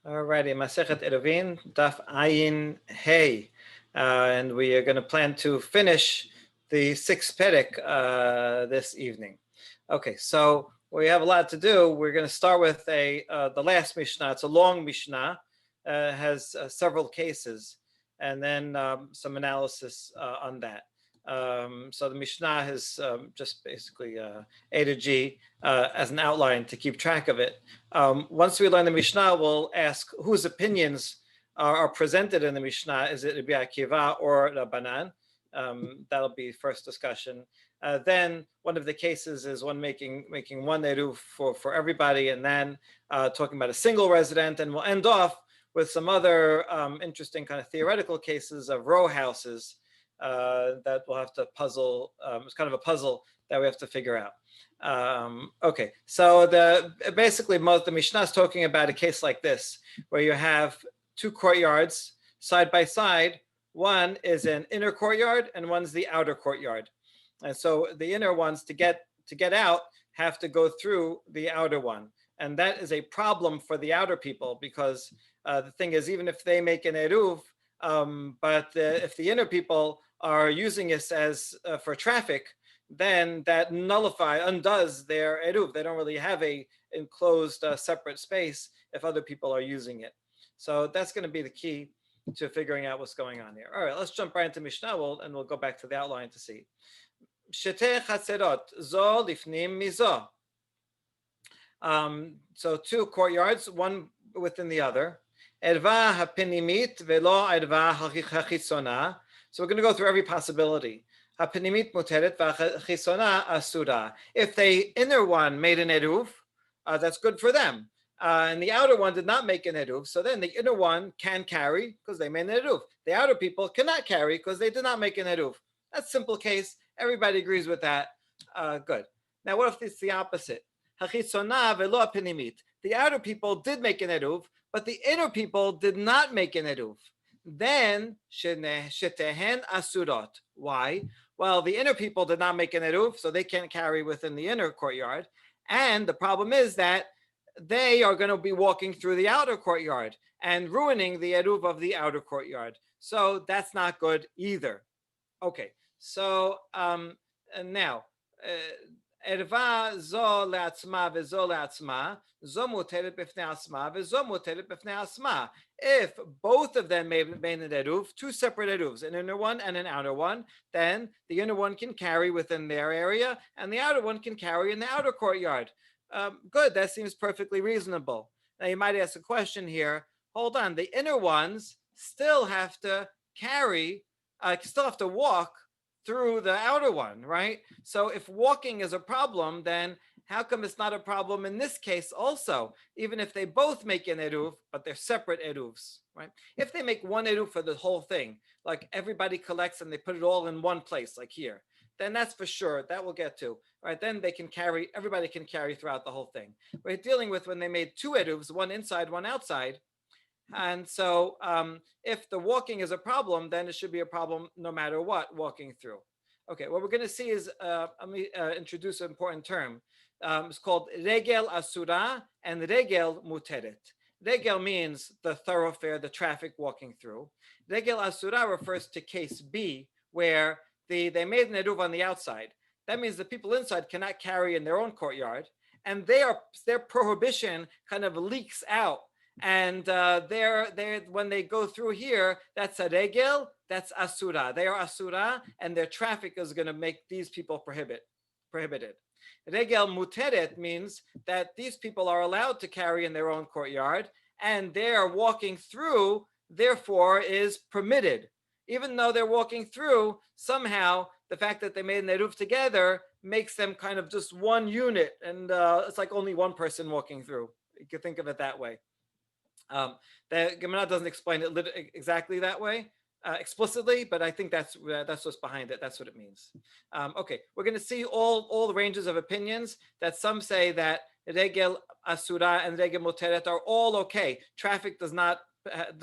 Alrighty, Masechet Eruvin, Daf Ayin Hey, and we are going to plan to finish the sixth perek this evening. Okay, so we have a lot to do. We're going to start with the last Mishnah. It's a long Mishnah, has several cases, and then some analysis on that. So the Mishnah has just basically A to G as an outline to keep track of it. Once we learn the Mishnah, we'll ask whose opinions are presented in the Mishnah. Is it Rabbi Akiva or Rabbanan? That'll be first discussion. Then one of the cases is one making one eruv for everybody, and then talking about a single resident, and we'll end off with some other interesting kind of theoretical cases of row houses that we'll have to puzzle. It's kind of a puzzle that we have to figure out. Okay, so the Mishnah is talking about a case like this, where you have two courtyards side by side. One is an inner courtyard and one's the outer courtyard. And so the inner ones to get out have to go through the outer one. And that is a problem for the outer people, because the thing is, even if they make an eruv, but if the inner people are using this as for traffic, then that undoes their eruv. They don't really have a enclosed separate space if other people are using it. So that's going to be the key to figuring out what's going on here. All right, let's jump right into Mishnah, and we'll go back to the outline to see. Shetei chaserot zo lifnim mizo. So two courtyards, one within the other. Erva hapinimit velo erva hachitzona. So we're going to go through every possibility. Hapinimit muteret v'chitzona asura. If the inner one made an eruv, that's good for them. And the outer one did not make an eruv, so then the inner one can carry because they made an eruv. The outer people cannot carry because they did not make an eruv. That's a simple case. Everybody agrees with that. Good. Now, what if it's the opposite? Hachitzona velo pinimit. The outer people did make an eruv, but the inner people did not make an eruv. Then shetehen asurot. Why? Well, the inner people did not make an eruv, so they can't carry within the inner courtyard. And the problem is that they are going to be walking through the outer courtyard and ruining the eruv of the outer courtyard. So that's not good either. Okay, so now, erva zo le'atzma vezo le'atzma, zo muteret b'fnei asma vezo muteret b'fnei asma. If both of them made an eruv, two separate eruvs, an inner one and an outer one, then the inner one can carry within their area, and the outer one can carry in the outer courtyard. Good, that seems perfectly reasonable. Now you might ask a question here. Hold on, the inner ones still have to carry, still have to walk through the outer one, right? So if walking is a problem, then how come it's not a problem in this case also, even if they both make an eruv, but they're separate eruvs, right? If they make one eruv for the whole thing, like everybody collects and they put it all in one place, like here, then that's for sure, that we'll get to, right? Then they can carry, everybody can carry throughout the whole thing. We're dealing with when they made two eruvs, one inside, one outside. And so if the walking is a problem, then it should be a problem no matter what, walking through. Okay, what we're going to see is, let me introduce an important term. It's called regel asura and regel muteret. Regel means the thoroughfare, the traffic walking through. Regel asura refers to case B, where they made an eruv on the outside. That means the people inside cannot carry in their own courtyard, and their prohibition kind of leaks out. And when they go through here, that's a regel, that's asura. They are asura, and their traffic is going to make these people prohibited. Regel muteret means that these people are allowed to carry in their own courtyard, and their walking through, therefore, is permitted. Even though they're walking through, somehow the fact that they made an eruv together makes them kind of just one unit, and it's like only one person walking through. You could think of it that way. The Gemara doesn't explain it exactly that way, explicitly, but I think that's what's behind it. That's what it means. Okay, we're going to see all the ranges of opinions. That some say that regel asura and regel muteret are all okay. Traffic does not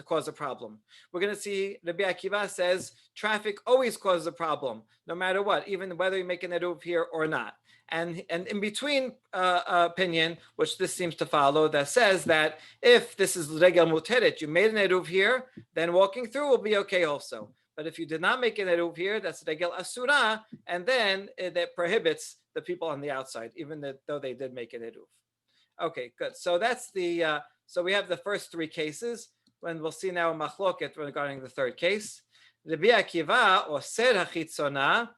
cause a problem. We're going to see Rabbi Akiva says traffic always causes a problem, no matter what, even whether you make an eruv here or not. And in between opinion, which this seems to follow, that says that if this is regel muteret, you made an eruv here, then walking through will be okay also. But if you did not make an eruv here, that's regel asura, and then that prohibits the people on the outside, even though they did make an eruv. Okay, good. So that's the so we have the first three cases. When we'll see now a machloket regarding the third case. Rabbi Akiva oser hachitzona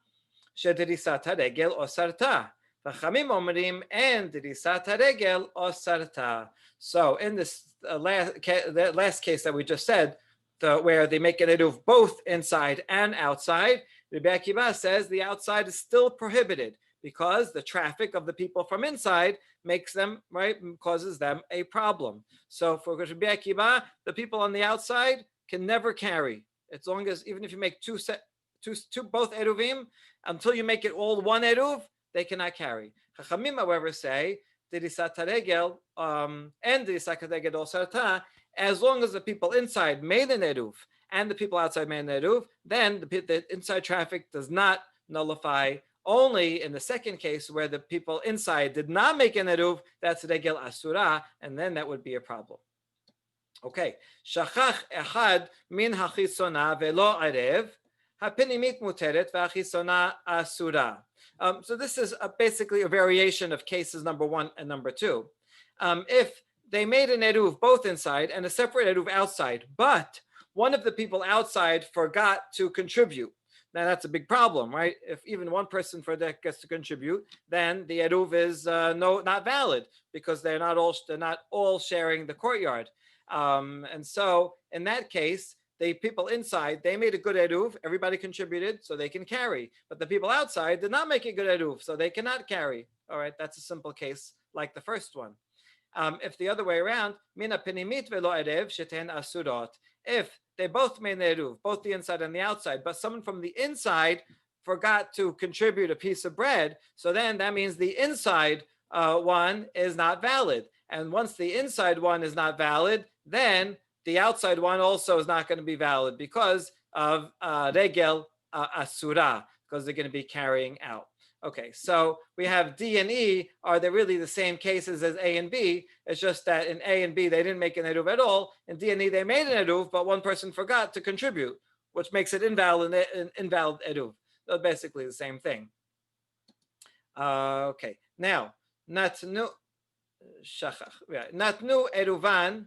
shedirisat haregel osarta. V'chamim omrim and dirisat haregel osarta. So in this last case that we just said, where they make an eruv both inside and outside, Rabbi Akiva says the outside is still prohibited because the traffic of the people from inside makes them, right, causes them a problem. So for Rabbi Akiva, the people on the outside can never carry, as long as, even if you make two both eruvim, until you make it all one eruv, they cannot carry. Chachamim, however, say dirisat haregel and dirisat haregel osarta, as long as the people inside made an eruv and the people outside made an eruv, then the inside traffic does not nullify. Only in the second case where the people inside did not make an eruv, that's regel asura, and then that would be a problem. Okay, shachach echad min hachisona velo arev, hapinimit muteret v'hachisona asura. So this is basically a variation of cases number 1 and number 2. If they made an eruv both inside and a separate eruv outside, but one of the people outside forgot to contribute, now that's a big problem, right? If even one person for that gets to contribute, then the eruv is not valid because they're not all sharing the courtyard. And so in that case, the people inside, they made a good eruv, everybody contributed, so they can carry. But the people outside did not make a good eruv, so they cannot carry. All right, that's a simple case like the first one. If the other way around, mina penimit velo erev sheten asurot. If they both made an eruv, both the inside and the outside, but someone from the inside forgot to contribute a piece of bread, so then that means the inside one is not valid. And once the inside one is not valid, then the outside one also is not going to be valid because of regel asura, because they're going to be carrying out. Okay, so we have D and E. Are they really the same cases as A and B? It's just that in A and B, they didn't make an eruv at all. In D and E, they made an eruv, but one person forgot to contribute, which makes it invalid eruv. So basically the same thing. Okay, now, natnu eruvan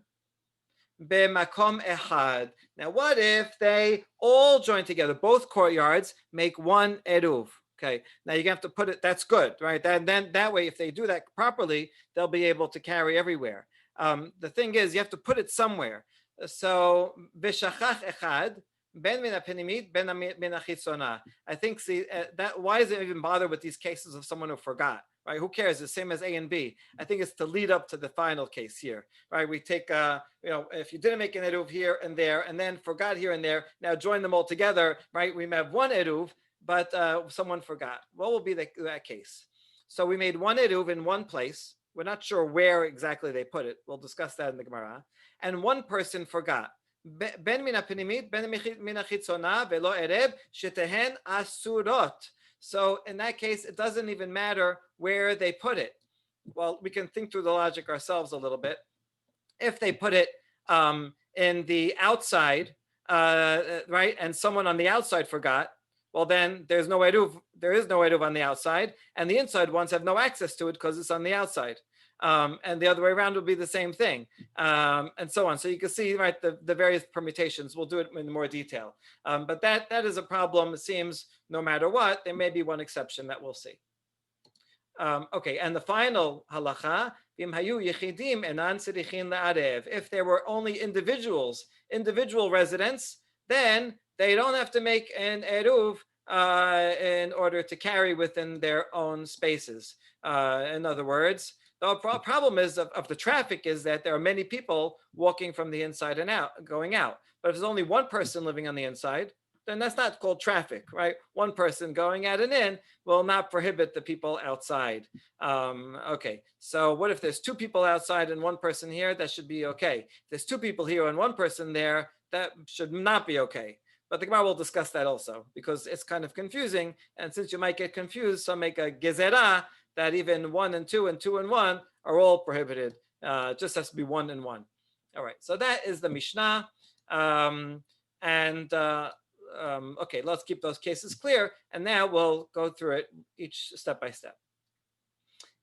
b'makom echad. Now, what if they all join together, both courtyards, make one eruv? Okay, now you're gonna have to put it, that's good, right? Then that way, if they do that properly, they'll be able to carry everywhere. The thing is, you have to put it somewhere. So, v'shachach echad, ben min hapinimit, ben min hachitzona. I think, see, that, why does it even bother with these cases of someone who forgot? Right? Who cares? It's the same as A and B. I think it's to lead up to the final case here, right? We take, if you didn't make an eruv here and there, and then forgot here and there, now join them all together, right? We have one eruv, but someone forgot. What will be that case? So we made one eruv in one place. We're not sure where exactly they put it. We'll discuss that in the Gemara. And one person forgot. Ben min hapinimit, ben min hachitzona, velo erev, shetehen asurot. So in that case, it doesn't even matter where they put it. Well, we can think through the logic ourselves a little bit. If they put it in the outside, right, and someone on the outside forgot, well, then there's no eruv. There is no eruv on the outside, and the inside ones have no access to it because it's on the outside. And the other way around would be the same thing, and so on. So you can see, right, the various permutations. We'll do it in more detail. But that is a problem, it seems, no matter what. There may be one exception that we'll see. Okay, and the final halacha, if there were only individual residents, then they don't have to make an eruv in order to carry within their own spaces. In other words, the problem is of the traffic is that there are many people walking from the inside and out, going out. But if there's only one person living on the inside, then that's not called traffic, right? One person going out and in will not prohibit the people outside. Okay, so what if there's two people outside and one person here? That should be okay. If there's two people here and one person there, that should not be okay. But the Gemara will discuss that also because it's kind of confusing. And since you might get confused, some make a gezerah that even 1 and 2 and 2 and 1 are all prohibited. It just has to be 1 and 1. All right, so that is the Mishnah. Okay, let's keep those cases clear, and now we'll go through it each step by step.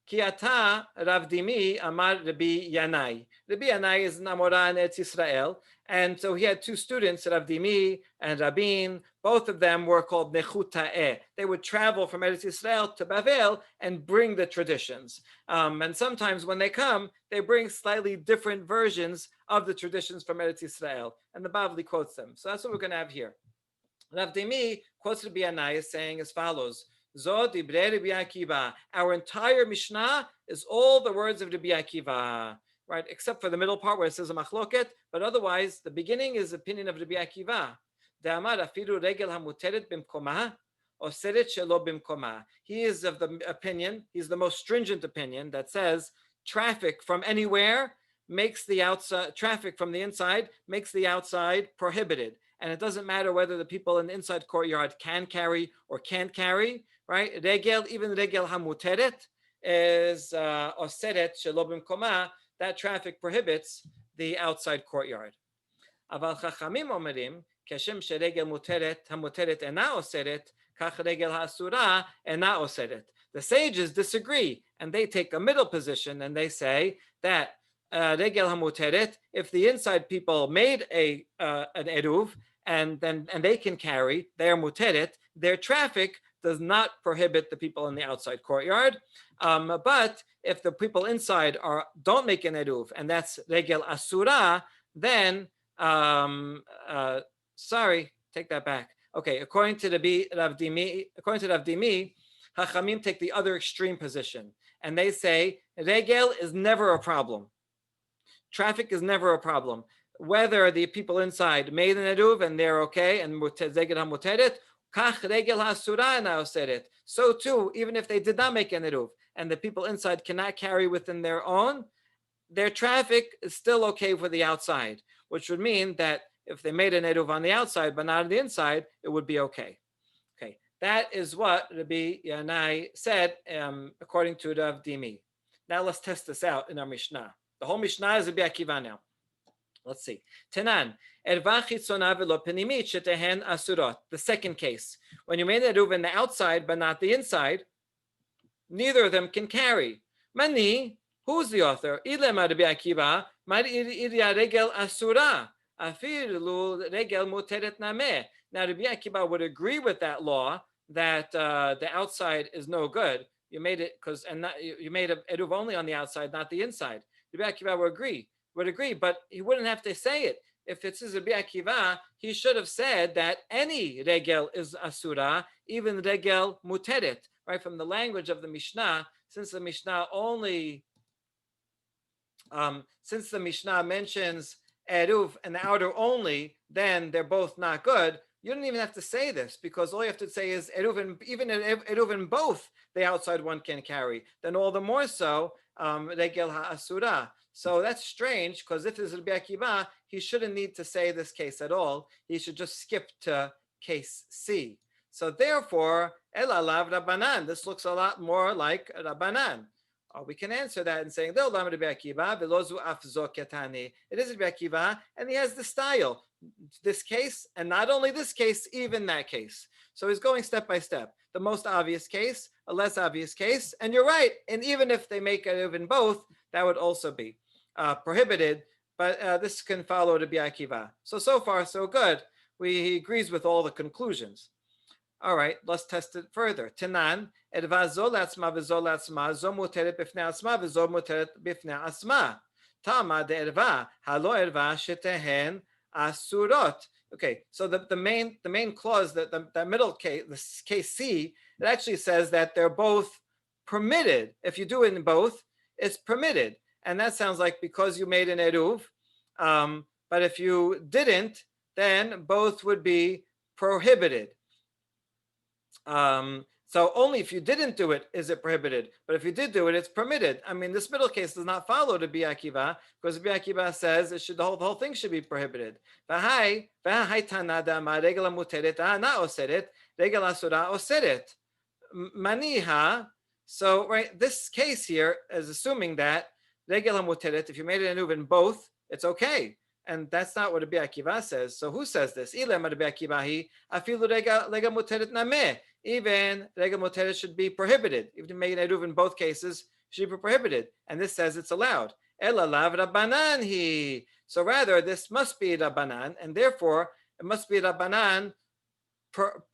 Ki ata Rav Dimi amar Rabbi Yanai. Rabbi Yanai is an Amora in Eretz Yisrael, and so he had two students, Rav Dimi and Rabin. Both of them were called Nechuta'eh. They would travel from Eretz Yisrael to Bavel and bring the traditions. And sometimes when they come, they bring slightly different versions of the traditions from Eretz Yisrael. And the Bavli quotes them. So that's what we're going to have here. Rav Dimi quotes Rabbi Yanai as saying as follows. Zod Dibrei Rabbi Akiva. Our entire Mishnah is all the words of Rabbi Akiva, right? Except for the middle part where it says a machloket, but otherwise the beginning is the opinion of Rabbi Akiva. De'amar afiru regel hamuteret bimkoma, oseret shelo bimkoma. He is of the opinion, he's the most stringent opinion that says traffic from anywhere makes the outside, traffic from the inside makes the outside prohibited. And it doesn't matter whether the people in the inside courtyard can carry or can't carry, right? Regel, even regel hamuteret is oseret shelo bimkoma. That traffic prohibits the outside courtyard. Aval chachamim omerim keshem sheregel muteret hamuteret ena oseret kach regel hasura ena oseret. The sages disagree, and they take a middle position, and they say that regel hamuteret, if the inside people made an eruv and they can carry, they are muteret, their traffic does not prohibit the people in the outside courtyard. But if the people inside don't make an eruv, and that's regel asura, then sorry, take that back. Okay, according to Rav Dimi, Hachamim take the other extreme position, and they say regel is never a problem. Traffic is never a problem. Whether the people inside made an eruv and they're okay, and zeged hamuteret, kach regel hasura now said it. So too, even if they did not make an eruv and the people inside cannot carry within their own, their traffic is still okay for the outside, which would mean that if they made an eruv on the outside but not on the inside, it would be okay. Okay, that is what Rabbi Yanai said according to Rav Dimi. Now let's test this out in our Mishnah. The whole Mishnah is Rabbi Akiva now. Let's see. Tenan, erva chitzona velo penimit shetehen asurot. The second case, when you made an eruv in the outside but not the inside, neither of them can carry. Mani, who's the author? Ilem Rabbi Akiva, mar iria regel asura, afilu regel muteret nameh. Now Rabbi Akiva would agree with that law that the outside is no good. You made it you made an eruv only on the outside, not the inside. Rabbi Akiva would agree, but he wouldn't have to say it. If it says Rabbi Akiva, he should have said that any regel is asura, even regel muteret, right? From the language of the Mishnah, since the Mishnah mentions eruv and the outer only, then they're both not good. You don't even have to say this, because all you have to say is eruv, even eruv in both the outside one can carry. Then all the more so regel ha'asura. So that's strange, because if it's Rabbi Akiva, he shouldn't need to say this case at all. He should just skip to case C. So therefore, El alav Rabbanan. This looks a lot more like Rabbanan. We can answer that in saying, it is Rabbi Akiva, and he has the style. This case, and not only this case, even that case. So he's going step by step. The most obvious case, a less obvious case, and you're right. And even if they make it in both, that would also be prohibited. But this can follow Rabbi Akiva. So far, so good. He agrees with all the conclusions. All right, let's test it further. Tenan, erva zo latzma v'zo latzma, zo muteret b'fnei asma v'zo muteret b'fnei asma. Tama de erva, halo erva shetehen asurot. Okay, so the main clause, the middle case, the case C, it actually says that they're both permitted. If you do it in both, it's permitted. And that sounds like because you made an eruv, but if you didn't, then both would be prohibited. So only if you didn't do it is it prohibited, but if you did do it, it's permitted. I mean, this middle case does not follow Rabbi Akiva, because Rabbi Akiva says the whole thing should be prohibited. Maniha, So, right, this case here is assuming that regel hamuteret, if you made an Eruvin both, it's okay. And that's not what Rabbi Akiva says. So who says this? Ilem Rabbi Akiva hi afilu regel muteret nameh. Even regel muteret should be prohibited. Even if you made an Eruv in both cases, should be prohibited. And this says it's allowed. Ela lav rabbanan hi. So rather, this must be rabbanan, and therefore it must be rabbanan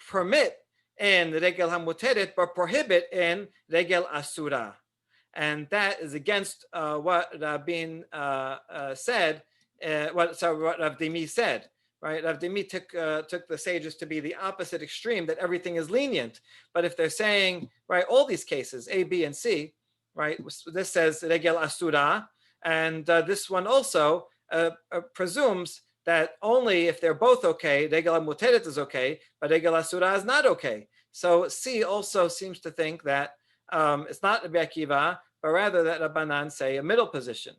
permit in regel hamuteret, but prohibit in regel asura. And that is against what Rabin said, what Rav Dimi said, right? Rav Dimi took the sages to be the opposite extreme, that everything is lenient. But if they're saying, right, all these cases, A, B, and C, right, this says regel asura, and this one also presumes that only if they're both okay, regel muteret is okay, but regel asura is not okay. So C also seems to think that it's not Rabbi Akiva, but rather that Rabbanan say a middle position.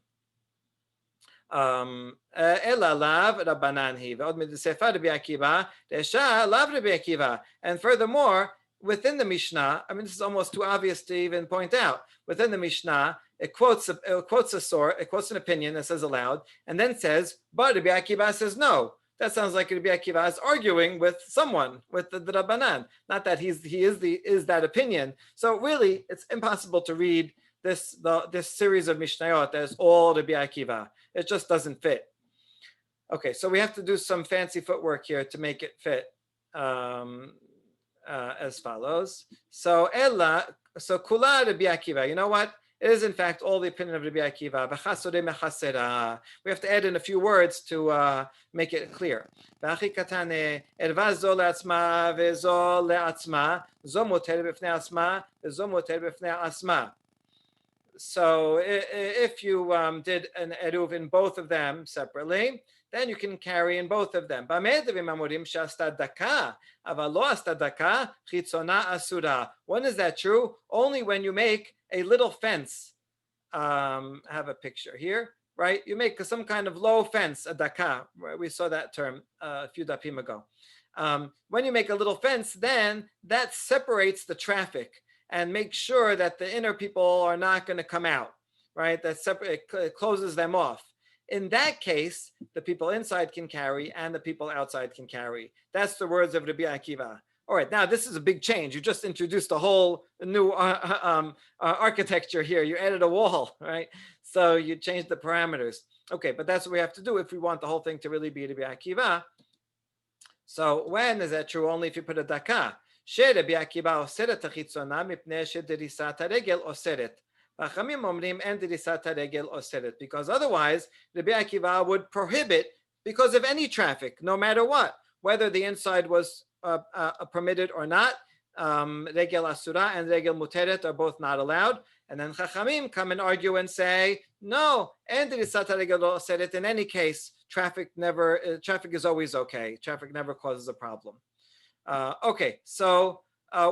Ela lav Rabbanan hi ve'od midisefa Rabbi Akiva de'esha lav Rabbi Akiva. And furthermore, within the Mishnah, I mean, this is almost too obvious to even point out. Within the Mishnah, it quotes an opinion that says allowed, and then says, but Rabbi Akiva says no. That sounds like Rabbi Akiva is arguing with someone, with the Rabbanan. Not that he is that opinion. So really, it's impossible to read this series of Mishnayot as all Rabbi Akiva. It just doesn't fit. Okay, so we have to do some fancy footwork here to make it fit. As follows. So Kula Rabbi Akiva. You know what? It is in fact all the opinion of Rabbi Akiva. We have to add in a few words to make it clear. So if you did an eruv in both of them separately, then you can carry in both of them. When is that true? Only when you make a little fence. Have a picture here, right? You make some kind of low fence, a daka. We saw that term a few dapim ago. When you make a little fence, then that separates the traffic and makes sure that the inner people are not going to come out, right? It closes them off. In that case, the people inside can carry and the people outside can carry. That's the words of Rabbi Akiva. All right, now this is a big change. You just introduced a whole new architecture here. You added a wall, right? So you changed the parameters. Okay, but that's what we have to do if we want the whole thing to really be Rabbi Akiva. So when is that true? Only if you put a daka. Because otherwise, Rabbi Akiva would prohibit because of any traffic, no matter what, whether the inside was permitted or not. Regel asura and regel muteret are both not allowed. And then Chachamim come and argue and say, no, and dirisata regel oseret. In any case, traffic is always okay. Traffic never causes a problem. Okay, so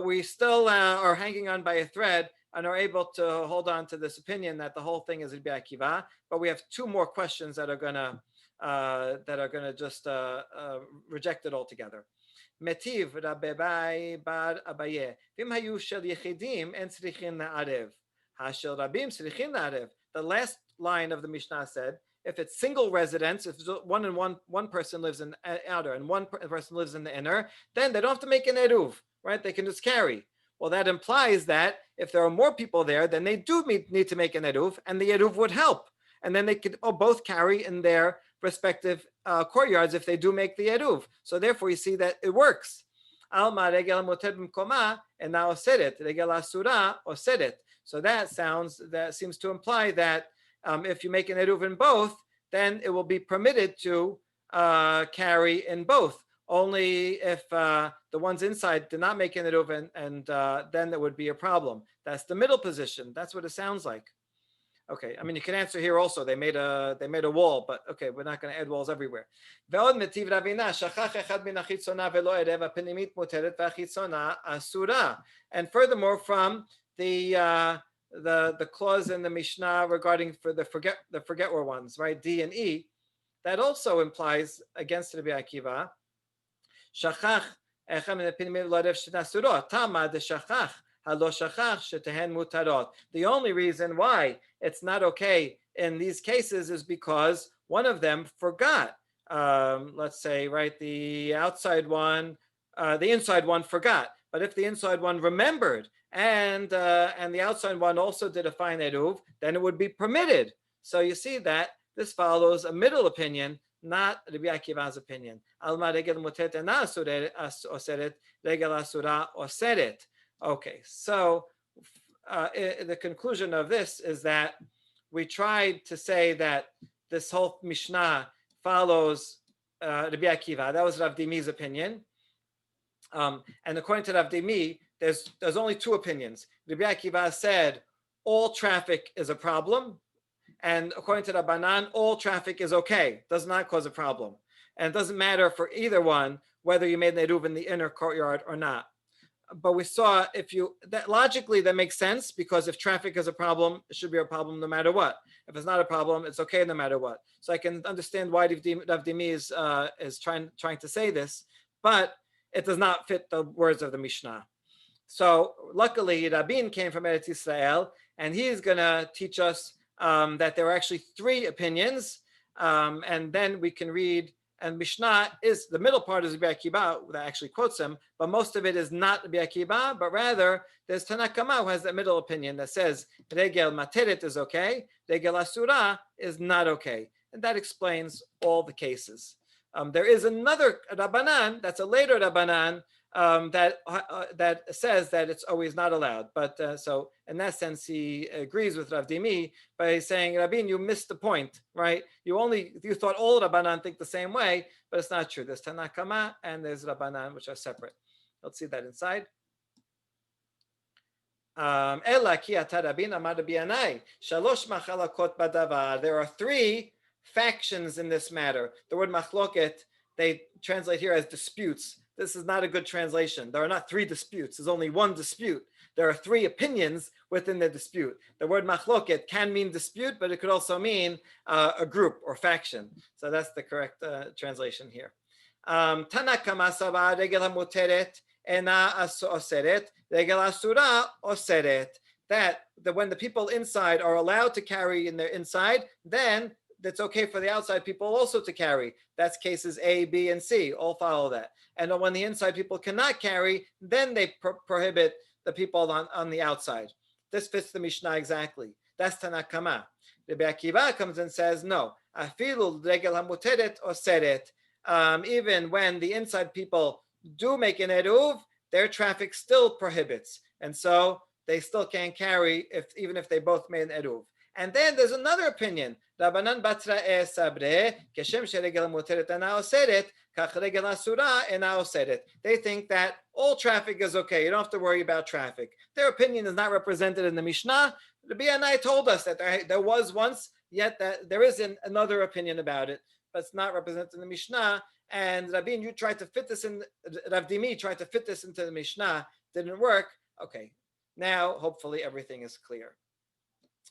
we still are hanging on by a thread and are able to hold on to this opinion that the whole thing is Rabbi Akiva. But we have two more questions that are gonna just reject it altogether. Metiv Rabbi Bar Abaye. Vim hayu shel yechidim en tzrichin la'arev. Hashel rabim tzrichin la'arev. The last line of the Mishnah said, if it's single residence, if one person lives in the outer and one person lives in the inner, then they don't have to make an eruv, right? They can just carry. Well, that implies that if there are more people there, then they do need to make an eruv, and the eruv would help. And then they could both carry in their respective courtyards if they do make the eruv. So therefore, you see that it works. Alma regel moted b'mkoma and now oseret regel asura oseret. So that seems to imply that if you make an eruv in both, then it will be permitted to carry in both. Only if the ones inside did not make an eruv, and then there would be a problem. That's the middle position. That's what it sounds like. Okay, I mean, you can answer here also. They made a wall, but okay, we're not going to add walls everywhere. And furthermore, from the clause in the Mishnah regarding for the forgetware ones, right? D and E, that also implies against Rabbi Akiva. Shachach echem pinimin larev shenasuro tama de shachach The only reason why it's not okay in these cases is because one of them forgot. Let's say, right, the outside one, the inside one forgot. But if the inside one remembered and the outside one also did a fine eruv, then it would be permitted. So you see that this follows a middle opinion, not Rabbi Akiva's opinion. Alma regel mutet ena oseret, regel asura oseret. Okay, so the conclusion of this is that we tried to say that this whole Mishnah follows Rabbi Akiva. That was Rav Dimi's opinion. And according to Rav Dimi, there's only two opinions. Rabbi Akiva said all traffic is a problem, and according to Rabbanan, all traffic is okay, does not cause a problem, and it doesn't matter for either one whether you made an eruv in the inner courtyard or not. But we saw that logically that makes sense, because if traffic is a problem, it should be a problem no matter what. If it's not a problem, it's okay no matter what. So I can understand why Rav Dimi is trying to say this, but it does not fit the words of the Mishnah. So luckily, Rabin came from Eretz Yisrael, and he is going to teach us that there are actually three opinions, and then we can read. And Mishnah is the middle part is Rabbi Akiva that actually quotes him, but most of it is not Rabbi Akiva, but rather there's Tanakama who has that middle opinion that says regel materet is okay, regel asura is not okay, and that explains all the cases. There is another Rabbanan that's a later Rabbanan that says that it's always not allowed. But so in that sense, he agrees with Rav Dimi by saying, Rabin, you missed the point, right? You thought all Rabbanan think the same way, but it's not true. There's Tanakama and there's Rabbanan, which are separate. Let's see that inside. There are three factions in this matter. The word machloket, they translate here as disputes. This is not a good translation. There are not three disputes. There's only one dispute. There are three opinions within the dispute. The word machloket can mean dispute, but it could also mean a group or faction. So that's the correct translation here. Tanakama sava regel hamuteret ena oseret, regel asura oseret. That when the people inside are allowed to carry in their inside, then that's okay for the outside people also to carry. That's cases A, B, and C. All follow that. And when the inside people cannot carry, then they prohibit the people on the outside. This fits the Mishnah exactly. That's Tanakama. Rabbi Akiva comes and says, no. Afilu regel hamuteret oseret. Even when the inside people do make an eruv, their traffic still prohibits. And so they still can't carry even if they both made an eruv. And then there's another opinion. Rabbanan batra'e sabre, keshem sheregel muteret ana oseret, kach regel asura ena oseret. They think that all traffic is okay. You don't have to worry about traffic. Their opinion is not represented in the Mishnah. The Bianai told us that there was once, yet that there is another opinion about it, but it's not represented in the Mishnah. And Rabin, you tried to fit this in. Rav Dimi tried to fit this into the Mishnah. Didn't work. Okay. Now, hopefully, everything is clear.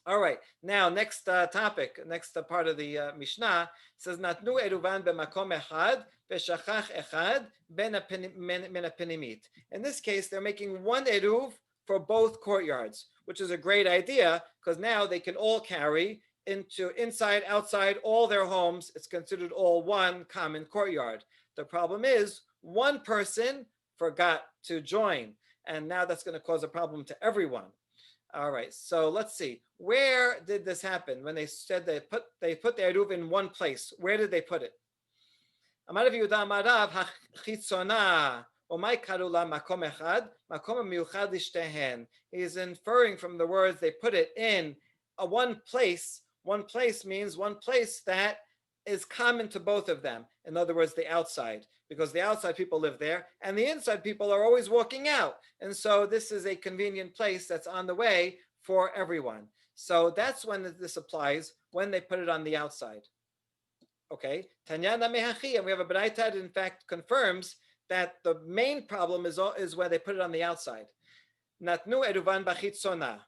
All right. Now, next topic, next part of the Mishnah says, "Natnu eruvan b'makom echad v'shachach echad ben penimit." In this case, they're making one eruv for both courtyards, which is a great idea because now they can all carry into inside, outside, all their homes. It's considered all one common courtyard. The problem is one person forgot to join, and now that's going to cause a problem to everyone. All right, so let's see. Where did this happen? When they said they put the eruv in one place, where did they put it? Amarav Yehuda Amarav hachitzona omay karula makom echad makom miyuchad lishtehen. He's inferring from the words they put it in a one place. One place means one place that is common to both of them. In other words, the outside, because the outside people live there and the inside people are always walking out. And so this is a convenient place that's on the way for everyone. So that's when this applies, when they put it on the outside. Okay. Tanyana mehachi, and we have a Baraita that in fact confirms that the main problem is where they put it on the outside. Natnu eruvan bachitzona.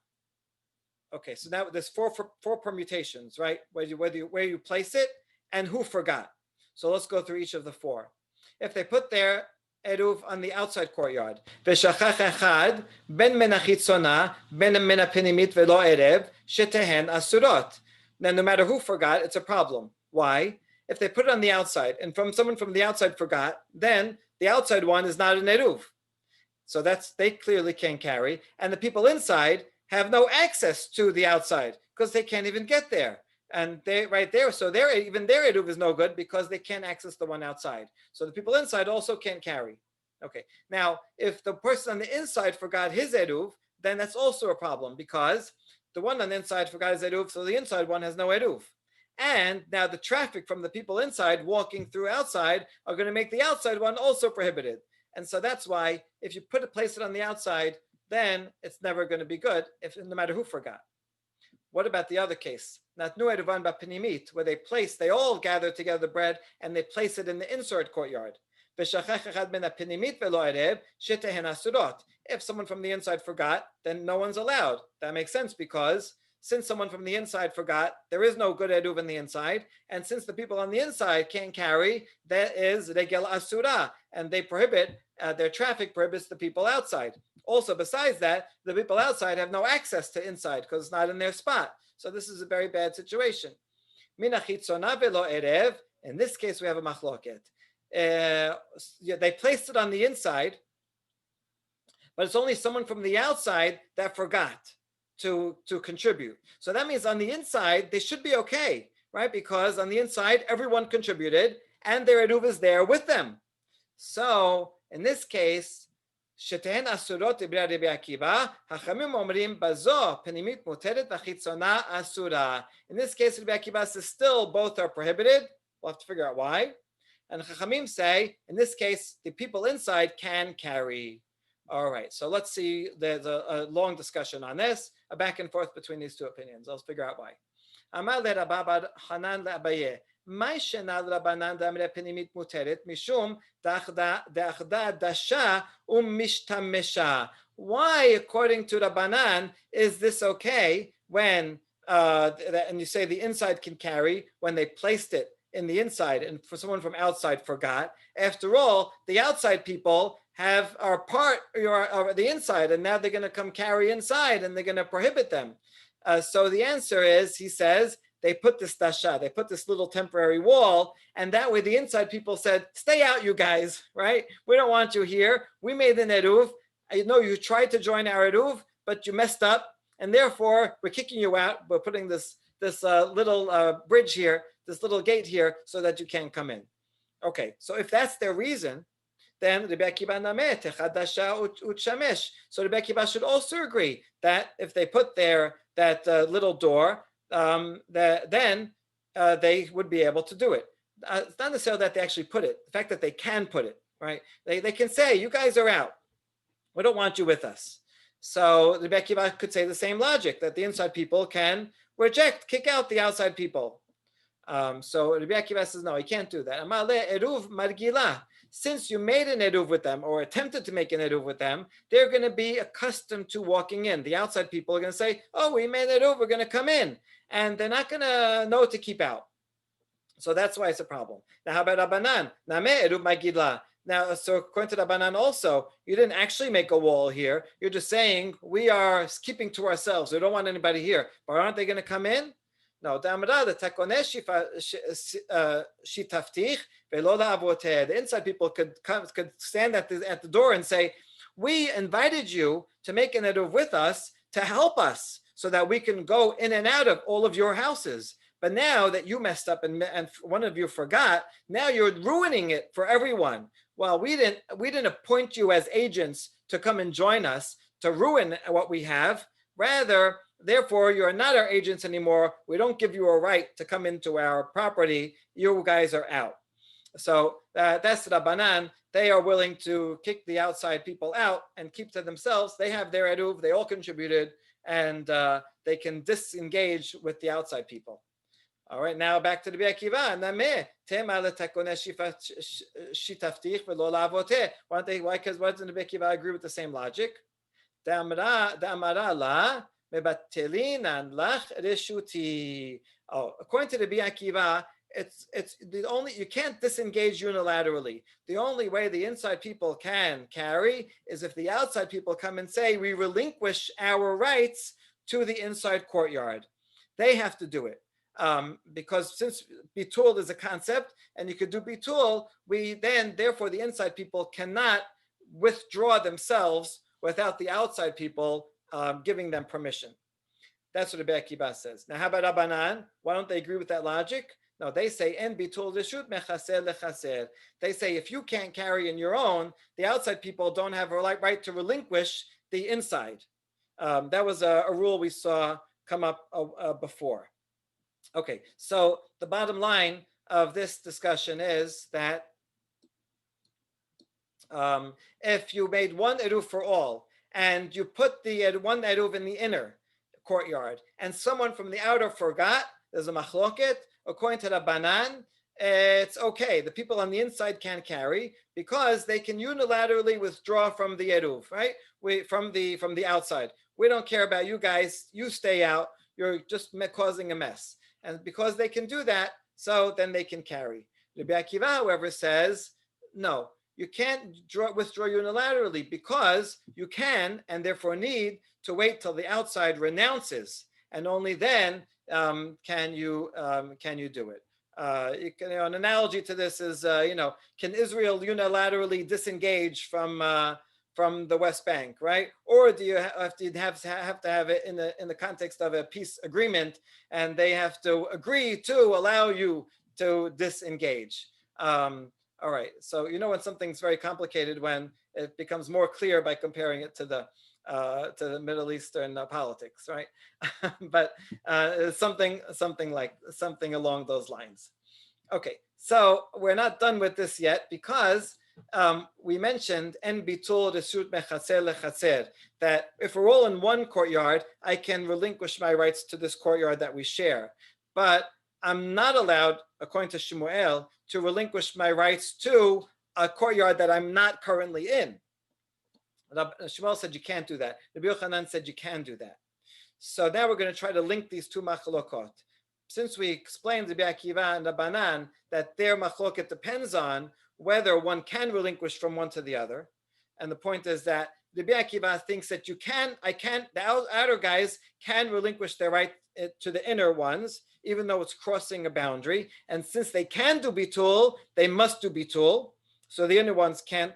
Okay, so now there's four permutations, right? Where you place it and who forgot. So let's go through each of the four. If they put their eruv on the outside courtyard. V'shachach echad ben min hachitzona ben min hapinimit velo erev shetehen asurot. Now, no matter who forgot, it's a problem. Why? If they put it on the outside, and someone from the outside forgot, then the outside one is not an eruv. So they clearly can't carry, and the people inside have no access to the outside because they can't even get there. And they right there, so even their eruv is no good because they can't access the one outside. So the people inside also can't carry. Okay. Now, if the person on the inside forgot his eruv, then that's also a problem because the one on the inside forgot his eruv, so the inside one has no eruv. And now the traffic from the people inside walking through outside are going to make the outside one also prohibited. And so that's why if you place it on the outside, then it's never going to be good no matter who forgot. What about the other case? Natnu Eruvin b'pinimit, where they all gather together the bread and they place it in the inside courtyard. If someone from the inside forgot, then no one's allowed. That makes sense because since someone from the inside forgot, there is no good eruv in the inside, and since the people on the inside can't carry, that is regel asura, and they prohibit their traffic prohibits the people outside. Also, besides that, the people outside have no access to inside because it's not in their spot. So this is a very bad situation. Minachitzona velo erev. In this case, we have a machloket. They placed it on the inside, but it's only someone from the outside that forgot to contribute. So that means on the inside, they should be okay, right? Because on the inside, everyone contributed and their eruv is there with them. So in this case, שתיהן אסורות דברי רבי עקיבא, החכמים אומרים בזו פנימית מותרת וחיצונה אסורה. In this case, Rabbi Akiva says still both are prohibited. We'll have to figure out why. And Chachamim say, in this case, the people inside can carry. All right, so let's see. There's a long discussion on this, a back and forth between these two opinions. Let's figure out why. Amar le Rabba bar Hanan le Abaye. My shenal Rabbanan damre penimit muteret mishum da'achda dasha mishtamesha. Why, according to Rabbanan, is this okay when and you say the inside can carry when they placed it in the inside, and for someone from outside forgot? After all, the outside people are part of the inside, and now they're going to come carry inside, and they're going to prohibit them. So the answer is, he says, they put this dasha, they put this little temporary wall, and that way the inside people said, stay out, you guys, right? We don't want you here. We made an eruv. I know you tried to join our eruv, but you messed up, and therefore we're kicking you out. We're putting this little bridge here, this little gate here, so that you can't come in. Okay, so if that's their reason, then Rabbi Akiva nameh techad dasha u'tshamesh. So Rabbi Akiva should also agree that if they put there that little door, then they would be able to do it. It's not necessarily that they actually put it. The fact that they can put it, right? They can say, you guys are out. We don't want you with us. So Rabbi Akiva could say the same logic, that the inside people can kick out the outside people. So Rabbi Akiva says, no, he can't do that. Amale eruv margila. Since you made an eruv with them or attempted to make an eruv with them, they're going to be accustomed to walking in. The outside people are going to say, oh, we made an eruv, we're going to come in. And they're not going to know to keep out. So that's why it's a problem. Now, how about Rabbanan? Nameh eruv margila. Now, so according to Rabbanan also, you didn't actually make a wall here. You're just saying, we are keeping to ourselves. We don't want anybody here. But aren't they going to come in? No, the inside people could stand at the door and say, we invited you to make an eruv with us to help us so that we can go in and out of all of your houses. But now that you messed up and one of you forgot, now you're ruining it for everyone. Well, we didn't appoint you as agents to come and join us to ruin what we have. Rather, therefore, you are not our agents anymore. We don't give you a right to come into our property. You guys are out. So that's Rabbanan. They are willing to kick the outside people out and keep to themselves. They have their eruv. They all contributed, and they can disengage with the outside people. All right, now back to the Rabbi Akiva. Why? Because why doesn't the Rabbi Akiva agree with the same logic? Oh, according to the Rabbi Akiva, it's the only, you can't disengage unilaterally. The only way the inside people can carry is if the outside people come and say we relinquish our rights to the inside courtyard. They have to do it. Because since bitul is a concept and you could do bitul, we then therefore the inside people cannot withdraw themselves without the outside people giving them permission. That's what Rabbi Akiva says. Now, how about Rabbanan? Why don't they agree with that logic? No, they say en bitul reshut mechaser lechaser. They say if you can't carry in your own, the outside people don't have a right to relinquish the inside. That was a rule we saw come up before. Okay, so the bottom line of this discussion is that if you made one eruv for all and you put the one eruv in the inner courtyard and someone from the outer forgot, there's a machloket. According to Rabbanan, it's okay. The people on the inside can't carry because they can unilaterally withdraw from the eruv, right? From the outside. We don't care about you guys. You stay out. You're just causing a mess. And because they can do that, so then they can carry. Rabbi Akiva, however, says, no, you can't withdraw unilaterally because you can and therefore need to wait till the outside renounces, and only then can you do it. An analogy to this is, can Israel unilaterally disengage from the West Bank, right? Or do you have to have it in the context of a peace agreement, and they have to agree to allow you to disengage? All right, so when something's very complicated when it becomes more clear by comparing it to the Middle Eastern politics, right? But something along those lines. Okay, so we're not done with this yet because we mentioned en bitul reshut mechaser lechaser, that if we're all in one courtyard, I can relinquish my rights to this courtyard that we share, but I'm not allowed, according to Shmuel, to relinquish my rights to a courtyard that I'm not currently in. Shmuel said you can't do that. Rabbi Yochanan said you can do that. So now we're going to try to link these two machlokot. Since we explained Rabbi Akiva and Rabbanan that their machloket depends on whether one can relinquish from one to the other, and the point is that Rabbi Akiva thinks that the outer guys can relinquish their right to the inner ones, even though it's crossing a boundary. And since they can do bitul, they must do bitul. So the inner ones can't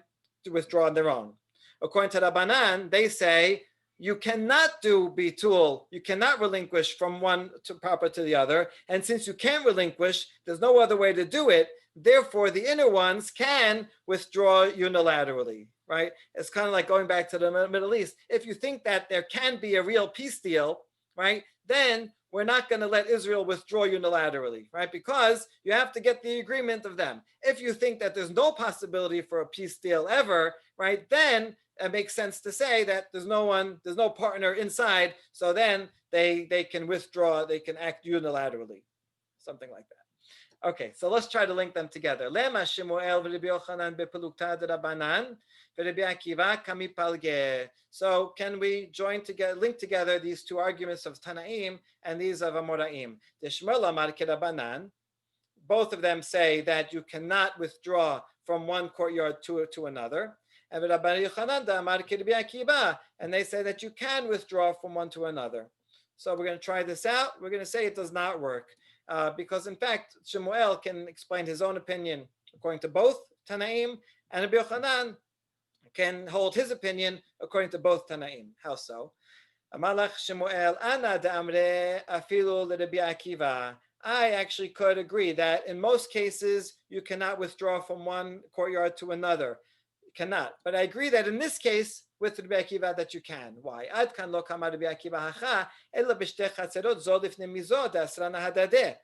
withdraw on their own. According to Rabbanan, they say you cannot do bitul, you cannot relinquish from one to proper to the other. And since you can't relinquish, there's no other way to do it. Therefore, the inner ones can withdraw unilaterally, right? It's kind of like going back to the Middle East. If you think that there can be a real peace deal, right, then we're not going to let Israel withdraw unilaterally, right? Because you have to get the agreement of them. If you think that there's no possibility for a peace deal ever, right, then it makes sense to say that there's no partner inside, so then they can withdraw, they can act unilaterally, something like that. Okay, so let's try to link them together. Lema Shmuel v'Rabbi Yochanan bepelukta d'Rabbanan v'Rabbi Akiva kamipalge. So can we link together these two arguments of Tanaim and these of Amoraim? The Shmuel amar ke'Rabbanan, both of them say that you cannot withdraw from one courtyard to another. And Rabbi Yochanan amar ke'Rabbi Akiva, and they say that you can withdraw from one to another. So we're going to try this out. We're going to say it does not work. Because in fact, Shmuel can explain his own opinion according to both Tanaim, and Rabbi Yochanan can hold his opinion according to both Tanaim. How so? Amalach Shmuel ana da'amre afilu l'Rabbi Akiva. I actually could agree that in most cases you cannot withdraw from one courtyard to another. You cannot. But I agree that in this case with Rabbi Akiva that you can. Why? Ad kan lo kama Rabbi Akiva hacha ela b'shtei chatzerot zod lifnei mizod asrana hadadeh.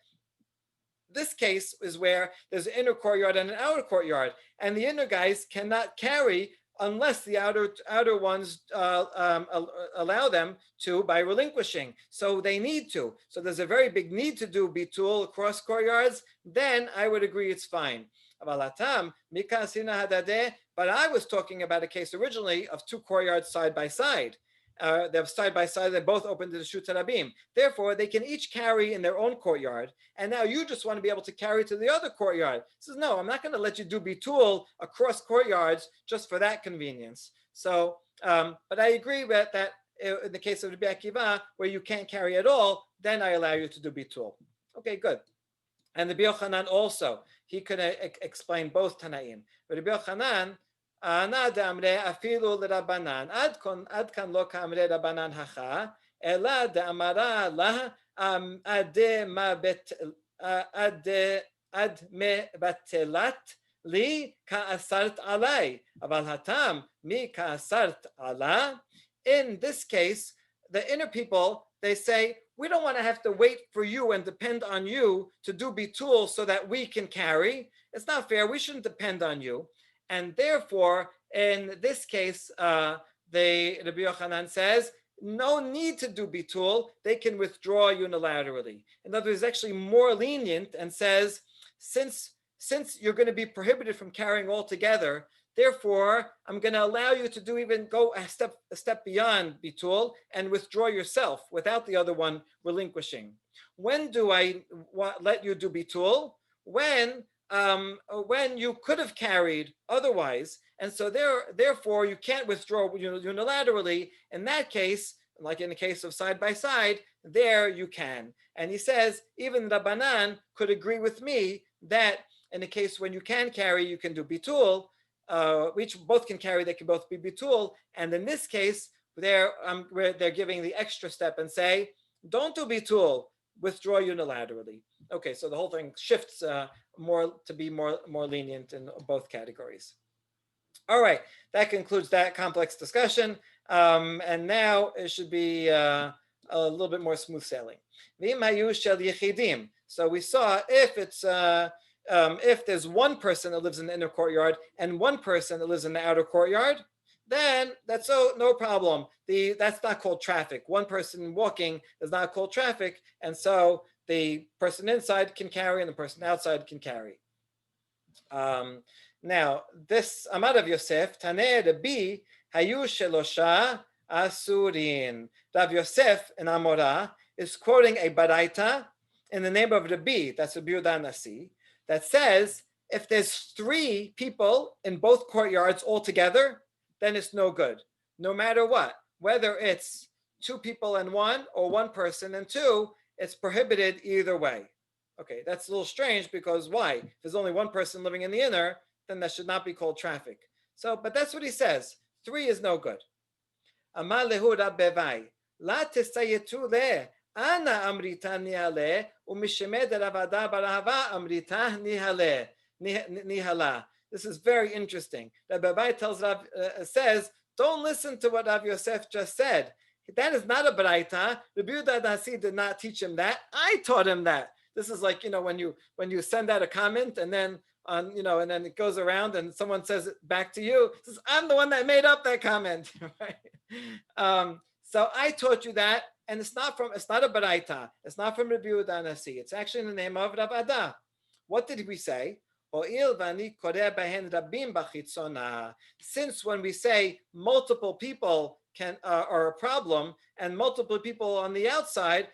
This case is where there's an inner courtyard and an outer courtyard, and the inner guys cannot carry unless the outer ones allow them to by relinquishing. So they need to. So there's a very big need to do bitul across courtyards. Then I would agree it's fine. But I was talking about a case originally of two courtyards side by side. they're side by side, they're both open to the Shut Rabim. Therefore, they can each carry in their own courtyard, and now you just want to be able to carry to the other courtyard. He says, no, I'm not going to let you do bitul across courtyards just for that convenience. So, but I agree with that in the case of Rabbi Akiva, where you can't carry at all, then I allow you to do bitul. Okay, good. And the Rabbi Yochanan also, he could explain both Tanaim. But Rabbi Yochanan, Ana de'amre afilu l'Rabbanan, ad kan lo ka'amre Rabbanan hacha, ela de'amara la ade ma bet ad me batelat li ka'asart alai, aval hatam mi ka'asart ala. In this case, the inner people, they say, we don't want to have to wait for you and depend on you to do bitul so that we can carry. It's not fair. We shouldn't depend on you. And therefore, in this case, the Rabbi Yochanan says, no need to do bitul. They can withdraw unilaterally. In other words, actually more lenient and says, since you're going to be prohibited from carrying altogether, therefore, I'm going to allow you to do even go a step beyond bitul and withdraw yourself without the other one relinquishing. When do I let you do bitul? When you could have carried otherwise, and so therefore you can't withdraw unilaterally. In that case, like in the case of side by side, there you can. And he says even Rabbanan could agree with me that in the case when you can carry, you can do bitul. Which both can carry, they can both be bitul. And in this case, they're giving the extra step and say, don't do bitul, withdraw unilaterally. Okay, so the whole thing shifts more to be more lenient in both categories. All right, that concludes that complex discussion. And now it should be a little bit more smooth sailing. So we saw if there's one person that lives in the inner courtyard and one person that lives in the outer courtyard, then that's no problem. That's not called traffic. One person walking is not called traffic, and so the person inside can carry and the person outside can carry. Now, this Amar of Yosef, Taneh Rabbi, Hayu Shelosha Asurin. Rav Yosef in Amorah is quoting a baraita in the name of Rabbi, that's Rabbi Yehuda Nasi, that says if there's 3 people in both courtyards all together, then it's no good. No matter what, whether it's 2 people and 1 or 1 person and 2, it's prohibited either way. Okay, that's a little strange because why? If there's only 1 person living in the inner, then that should not be called traffic. So, but that's what he says. 3 is no good. Amar lehu Rabbevai, la tesayetu le. Ana amrita nihale, umishemed Ravada barahava amrita nihala. This is very interesting. Rabbi says, don't listen to what Rav Yosef just said. That is not a baraita. Rabbi Yehuda Nasi did not teach him that. I taught him that. This is like, when you send out a comment and then and then it goes around and someone says it back to you. Says, I'm the one that made up that comment. Right? So I taught you that. And it's not a baraita. It's not from Rabbi Yehuda Nasi. It's actually in the name of Rav Ada. What did we say? Since when we say multiple people are a problem and multiple people on the outside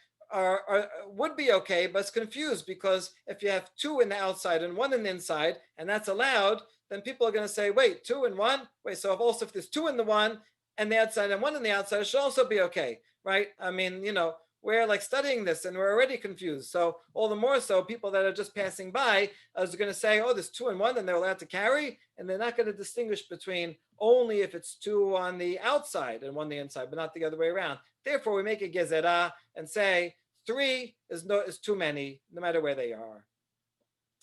would be okay, but it's confused because if you have 2 in the outside and 1 in the inside, and that's allowed, then people are going to say, wait, 2 and 1? Wait, so if there's 2 in the one and the outside and 1 in the outside, it should also be okay. Right? I mean, we're like studying this and we're already confused. So all the more so people that are just passing by are going to say, oh, there's 2 and 1 and they're allowed to carry. And they're not going to distinguish between only if it's 2 on the outside and 1 on the inside, but not the other way around. Therefore, we make a gezerah and say 3 is too many, no matter where they are.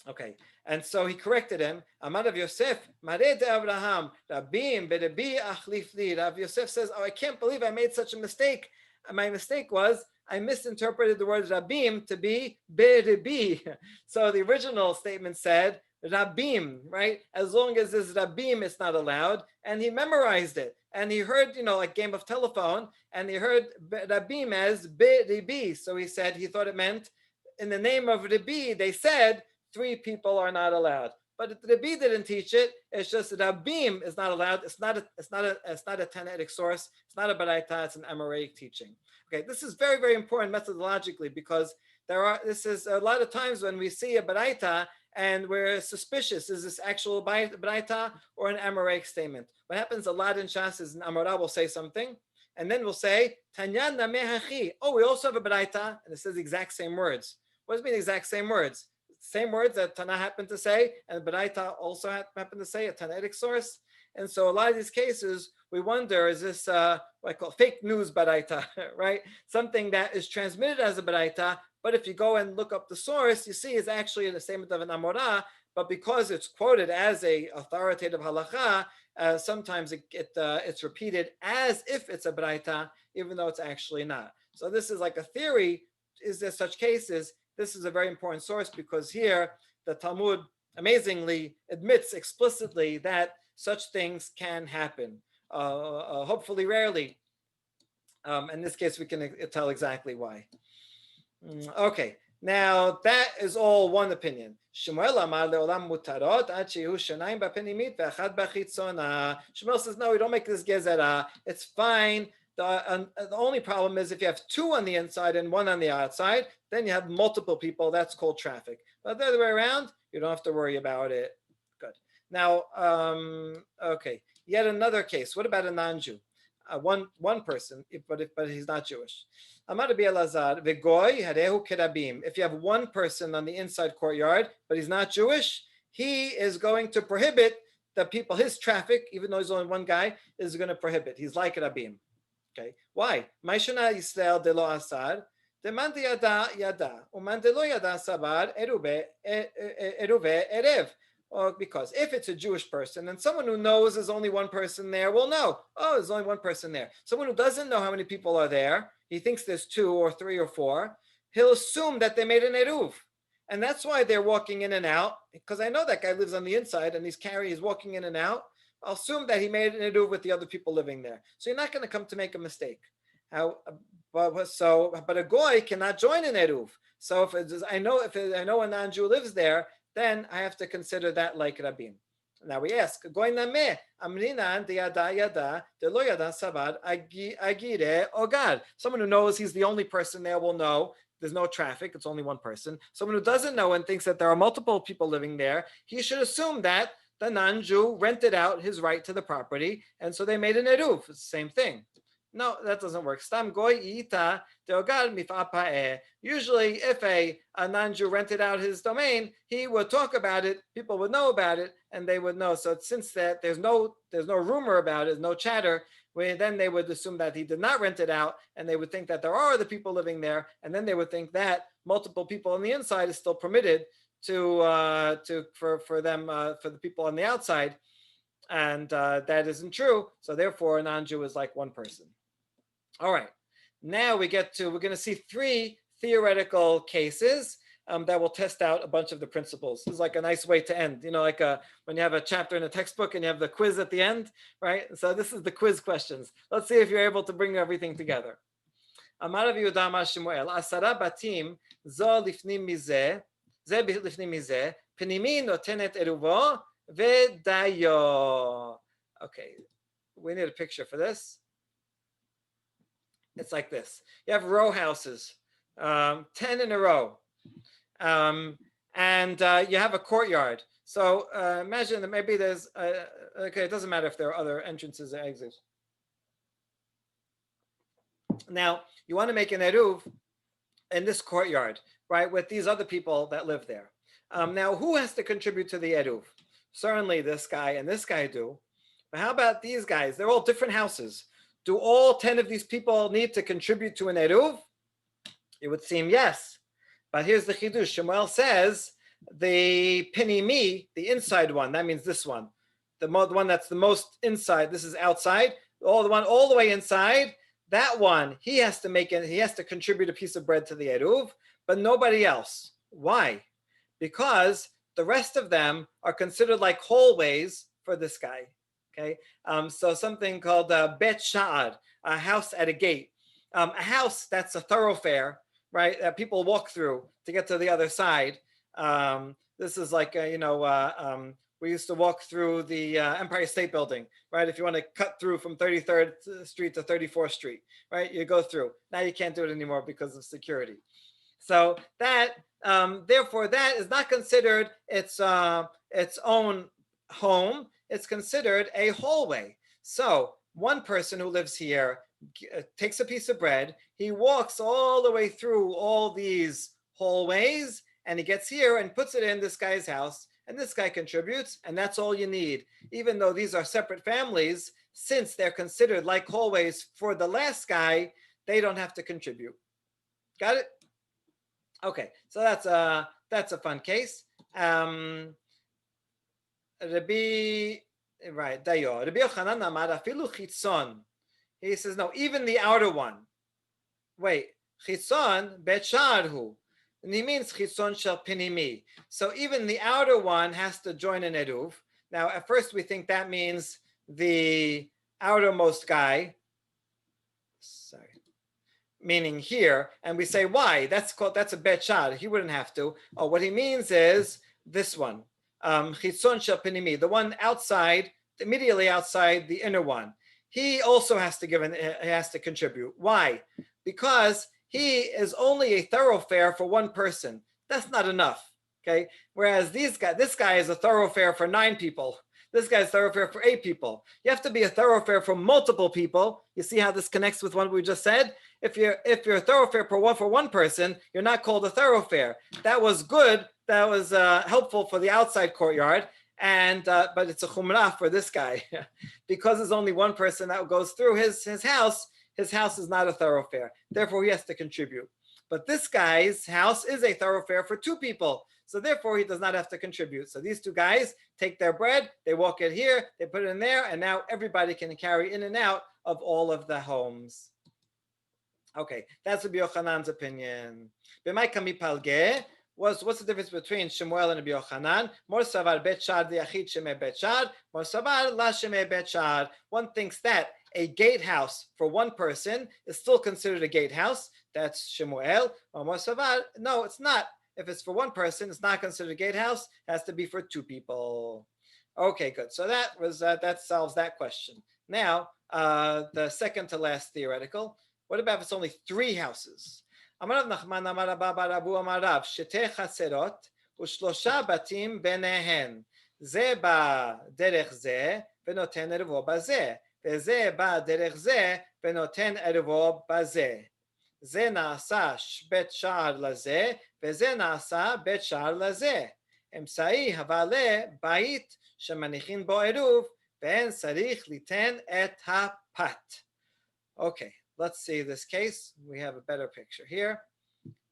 Okay, and so he corrected him. Amar Rav Yosef, Mare de Abraham, Rabim berebi achlifli. Rav Yosef says, oh, I can't believe I made such a mistake. My mistake was I misinterpreted the word Rabim to be berebi. So the original statement said Rabim, right? As long as there's Rabim, it's not allowed. And he memorized it. And he heard, like game of telephone, and he heard Rabim as berebi. So he thought it meant in the name of Rabbi, they said 3 people are not allowed. But the Rabbi didn't teach it. It's just that Abim is not allowed. It's not a Tanaitic source. It's not a Baraita. It's an Amoraic teaching. Okay, this is very, very important methodologically because this is a lot of times when we see a Baraita and we're suspicious, is this actual Baraita or an Amoraic statement? What happens a lot in Shas is an Amorah will say something, and then we'll say, Tanyan Namehachi. Oh, we also have a Baraita, and it says the exact same words. What does it mean, exact same words? Same words that Tana happened to say, and Baraita also happened to say, a Tanaitic source. And so a lot of these cases, we wonder, is this what I call fake news Baraita, right? Something that is transmitted as a Baraita, but if you go and look up the source, you see it's actually the statement of an Amorah, but because it's quoted as a authoritative halacha, sometimes it's repeated as if it's a Baraita, even though it's actually not. So this is like a theory. Is there such cases? This is a very important source because here the Talmud amazingly admits explicitly that such things can happen. Hopefully rarely. In this case, we can tell exactly why. Okay, now that is all one opinion. Shmuel says, no, we don't make this gezerah. It's fine. The only problem is if you have two on the inside and one on the outside, then you have multiple people. That's called traffic. But the other way around, you don't have to worry about it. Good. Now, okay, yet another case. What about a non-Jew? One person, but he's not Jewish. If you have one person on the inside courtyard, but he's not Jewish, he is going to prohibit the people, his traffic, even though he's only one guy, is going to prohibit. He's like Rabim. Okay, why? Maishana Yisrael de lo asad, deman de yada yada, uman de lo yada sabar eruve erev. Because if it's a Jewish person and someone who knows there's only one person there will know, oh, there's only one person there. Someone who doesn't know how many people are there, he thinks there's 2 or 3 or 4, he'll assume that they made an eruv. And that's why they're walking in and out, because I know that guy lives on the inside and he's walking in and out. I'll assume that he made an eruv with the other people living there. So you're not going to come to make a mistake. But a goy cannot join an eruv. So if I know a non-Jew lives there, then I have to consider that like Rabim. Now we ask, someone who knows he's the only person there will know there's no traffic, it's only one person. Someone who doesn't know and thinks that there are multiple people living there, he should assume that the non-Jew rented out his right to the property, and so they made an eruv. It's the same thing. No, that doesn't work. Stam goy ita deogal mif'apa'eh. Usually, if a non-Jew rented out his domain, he would talk about it. People would know about it, and they would know. So since that there's no rumor about it, no chatter, then they would assume that he did not rent it out, and they would think that there are other people living there, and then they would think that multiple people on the inside is still permitted for the people on the outside, and that isn't true. So therefore, a non-Jew is like one person. All right, now we're going to see 3 theoretical cases that will test out a bunch of the principles. This is like a nice way to end, like when you have a chapter in a textbook and you have the quiz at the end, right? So this is the quiz questions. Let's see if you're able to bring everything together. Amar Rav Yehuda Amar Shmuel, asara batim zo lifnim mizeh, ze lifnim mizeh, penimi notenet eruvo vedayo. Okay, we need a picture for this. It's like this. You have row houses, 10 in a row. And you have a courtyard. So imagine that maybe there's, okay, it doesn't matter if there are other entrances or exits. Now, you want to make an eruv in this courtyard, right, with these other people that live there. Now, who has to contribute to the eruv? Certainly this guy and this guy do. But how about these guys? They're all different houses. Do all 10 of these people need to contribute to an eruv? It would seem yes. But here's the chidush. Shemuel says the pinimi, the inside one, that means this one, the one that's the most inside. This is outside. The one all the way inside. That one, he has to contribute a piece of bread to the eruv, but nobody else. Why? Because the rest of them are considered like hallways for this guy. Okay, so something called bet sha'ad, a house at a gate, a house that's a thoroughfare, right? That people walk through to get to the other side. This is like we used to walk through the Empire State Building, right? If you want to cut through from 33rd Street to 34th Street, right? You go through. Now you can't do it anymore because of security. So that, therefore, that is not considered its own home. It's considered a hallway. So one person who lives here takes a piece of bread. He walks all the way through all these hallways, and he gets here and puts it in this guy's house. And this guy contributes, and that's all you need. Even though these are separate families, since they're considered like hallways for the last guy, they don't have to contribute. Got it? Okay, so that's a fun case. Rabbi, right, Dayo. Rabbi Yochanan Amar afilu chitzon. He says no, even the outer one. Wait, chitzon bet sharhu. And he means chitzon shel pinimi. So even the outer one has to join an eruv. Now, at first we think that means the outermost guy. Sorry. Meaning here, and we say why? That's a bet shad. He wouldn't have to. Oh, what he means is this one, chitzon shel pinimi, the one outside, immediately outside the inner one. He also has to contribute. Why? Because he is only a thoroughfare for one person. That's not enough. Okay. Whereas this guy is a thoroughfare for 9 people. This guy's thoroughfare for 8 people. You have to be a thoroughfare for multiple people. You see how this connects with what we just said? If you're a thoroughfare for one person, you're not called a thoroughfare. That was good. That was helpful for the outside courtyard, and but it's a chumrah for this guy because there's only one person that goes through his house. His house is not a thoroughfare. Therefore, he has to contribute. But this guy's house is a thoroughfare for 2 people. So therefore, he does not have to contribute. So these 2 guys take their bread, they walk it here, they put it in there, and now everybody can carry in and out of all of the homes. Okay, that's Rabbi Yochanan's opinion. What's the difference between Shemuel and Rabbi Yochanan? Mor savar bet shar diachid shemei bet shar, mor savar la shemei bet shar. One thinks that a gatehouse for one person is still considered a gatehouse. That's Shemuel. Or mor savar, no, it's not. If it's for one person, it's not considered a gatehouse. It has to be for 2 people. Okay, good. So that solves that question. Now, the second to last theoretical. What about if it's only 3 houses? Amar Rav Nachman Amar Abba bar Abu Amar Rav Shetei chaserot u'shlosha batim benehen ze ba derech ze venoten eruvo baze veze ba derech ze venoten eruvo baze ze naasa bet shar laze veze naasa bet shar laze emsai havale bait shemanichin bo eruv ve'en sarich liten et hapat. Okay. Let's see this case. We have a better picture here.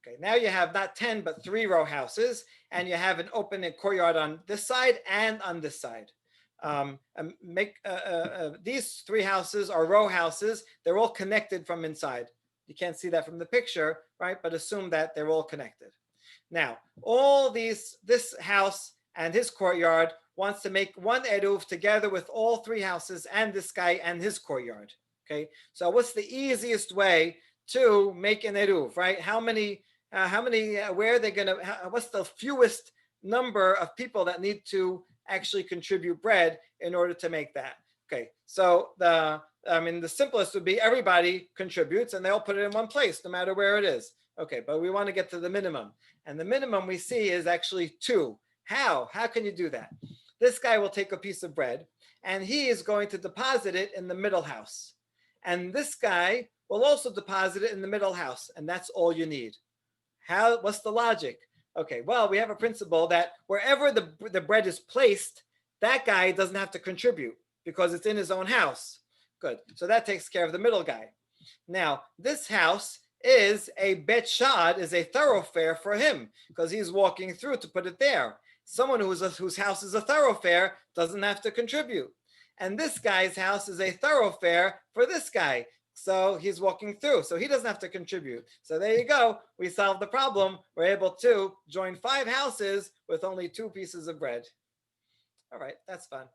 Okay, now you have not 10, but 3 row houses, and you have an open courtyard on this side and on this side. These 3 houses are row houses. They're all connected from inside. You can't see that from the picture, right? But assume that they're all connected. Now, this house and his courtyard wants to make one eruv together with all 3 houses and this guy and his courtyard. Okay, so what's the easiest way to make an eruv, right? Where are they going to, what's the fewest number of people that need to actually contribute bread in order to make that? Okay, so the simplest would be everybody contributes and they all put it in one place, no matter where it is. Okay, but we want to get to the minimum. And the minimum we see is actually 2. How? How can you do that? This guy will take a piece of bread and he is going to deposit it in the middle house. And this guy will also deposit it in the middle house, and that's all you need. What's the logic? Okay, well, we have a principle that wherever the bread is placed, that guy doesn't have to contribute because it's in his own house. Good, so that takes care of the middle guy. Now, this house is a bet shad, is a thoroughfare for him because he's walking through to put it there. Someone whose house is a thoroughfare doesn't have to contribute. And this guy's house is a thoroughfare for this guy. So he's walking through. So he doesn't have to contribute. So there you go. We solved the problem. We're able to join 5 houses with only 2 pieces of bread. All right, that's fun.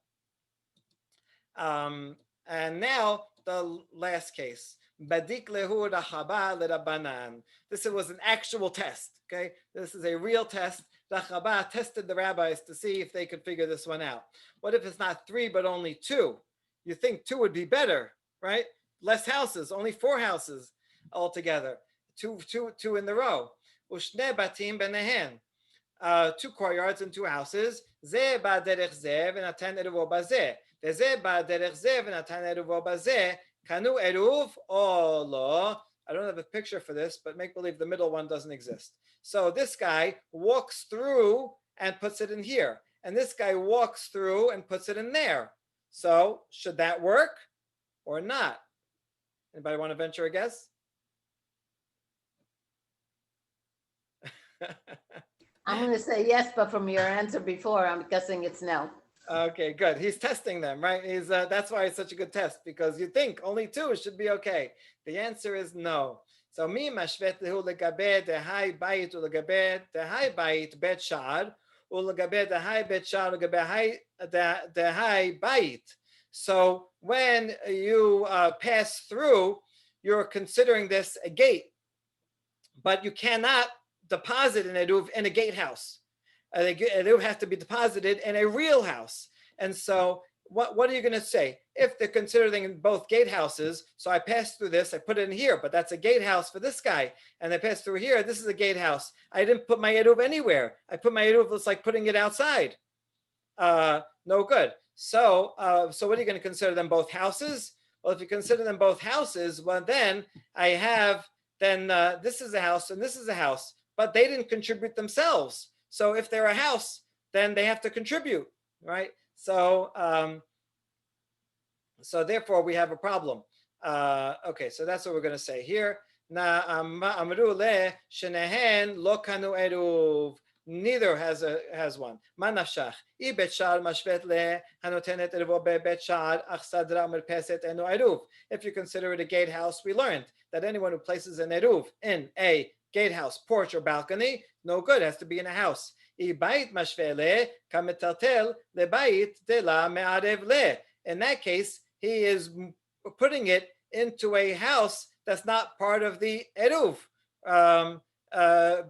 And now the last case. Badik lehu rahaba lerabanan. This was an actual test. Okay, this is a real test. Rachaba tested the rabbis to see if they could figure this one out. What if it's not 3 but only 2? You think 2 would be better, right? Less houses, only 4 houses altogether. Two in the row. Ushne batim benehen. 2 courtyards and 2 houses. Ze ba derech ze v'natan eruvo bazeh. V'ze ba derech ze v'natan eruvo bazeh. Kanu eruv o lo. I don't have a picture for this, but make believe the middle one doesn't exist. So this guy walks through and puts it in here. And this guy walks through and puts it in there. So should that work or not? Anybody want to venture a guess? I'm going to say yes, but from your answer before, I'm guessing it's no. Okay, good. He's testing them, right? He's that's why it's such a good test, because you think only 2 should be okay. The answer is no. So mi mashvet lehu legabe dehai bayit ulegabe dehai bayit bet shad ulegabe dehai bet shad ulegabe dehai bayit. So when you pass through, you're considering this a gate, but you cannot deposit an eruv in a gatehouse. Eruv has to be deposited in a real house. And so what are you going to say? If they're considering both gatehouses, so I pass through this, I put it in here, but that's a gatehouse for this guy. And I pass through here, this is a gatehouse. I didn't put my eruv anywhere. I put my eruv, it's like putting it outside. No good. So what are you going to consider them both houses? Well, if you consider them both houses, well, then I have, this is a house and this is a house, but they didn't contribute themselves. So if they're a house, then they have to contribute, right? So therefore we have a problem. Okay, so that's what we're going to say here. Na amru le shenehen lo kanu eruv. Neither has one. Manafshach. I bet shad mashvet le hanotenet eruv be bet shad ach sadra merpeset enu eruv. If you consider it a gatehouse, we learned that anyone who places an eruv in a gatehouse, porch, or balcony, no good. It has to be in a house. In that case, he is putting it into a house that's not part of the eruv,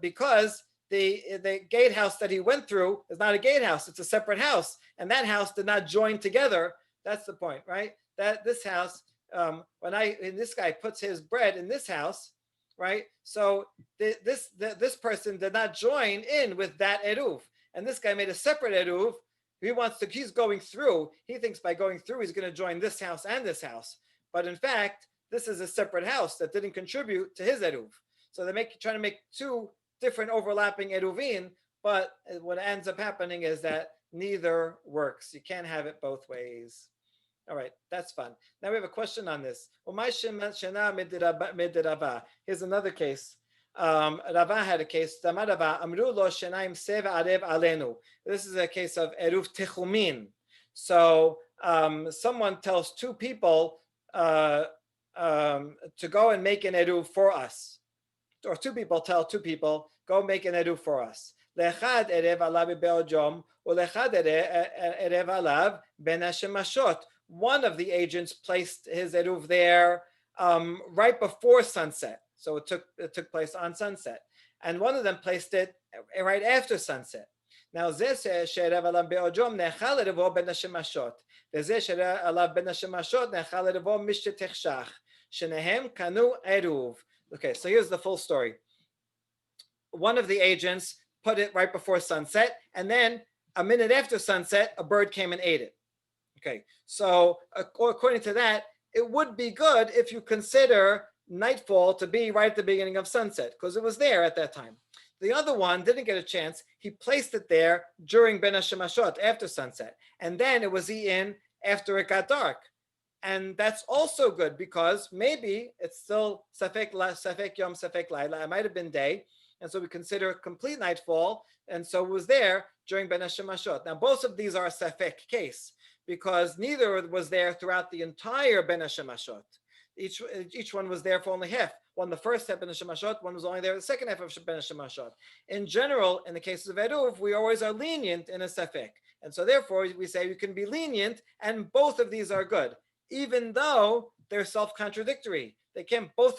because the gatehouse that he went through is not a gatehouse; it's a separate house, and that house did not join together. That's the point, right? That this house, this guy puts his bread in this house, right? So this person did not join in with that eruv, and this guy made a separate eruv. He's going through. He thinks by going through, he's going to join this house and this house, but in fact, this is a separate house that didn't contribute to his eruv. So they're trying to make 2 different overlapping eruvin, but what ends up happening is that neither works. You can't have it both ways. All right, that's fun. Now we have a question on this. Here's another case. Rava had a case. This is a case of eruv techumin. So someone tells 2 people to go and make an eruv for us. Or 2 people tell 2 people, go make an eruv for us. Lechad erev alav be'ojom, ulechad erev alav ben hashemashot. One of the agents placed his eruv there right before sunset. So it took place on sunset. And one of them placed it right after sunset. Now, this she'erev alav be'ojom nechal erevo ben hashemashot. V'zeh she'erev alav ben hashemashot nechal erevo mishtetechshach. Shenehem kanu eruv. Okay, so here's the full story. One of the agents put it right before sunset, and then a minute after sunset, a bird came and ate it. Okay, so according to that, it would be good if you consider nightfall to be right at the beginning of sunset, because it was there at that time. The other one didn't get a chance. He placed it there during Ben Hashemashot, after sunset, and then it was eaten after it got dark. And that's also good, because maybe it's still safek yom, safek laila. It might have been day, and so we consider complete nightfall, and so it was there during Ben Hashemashot. Now, both of these are a safek case, because neither was there throughout the entire Ben Hashemashot. Each one was there for only half. One the first half Ben Hashemashot, one was only there the second half of Ben Hashemashot. In general, in the cases of eruv, we always are lenient in a safek, and so therefore we say you can be lenient, and both of these are good, even though they're self-contradictory. They can't both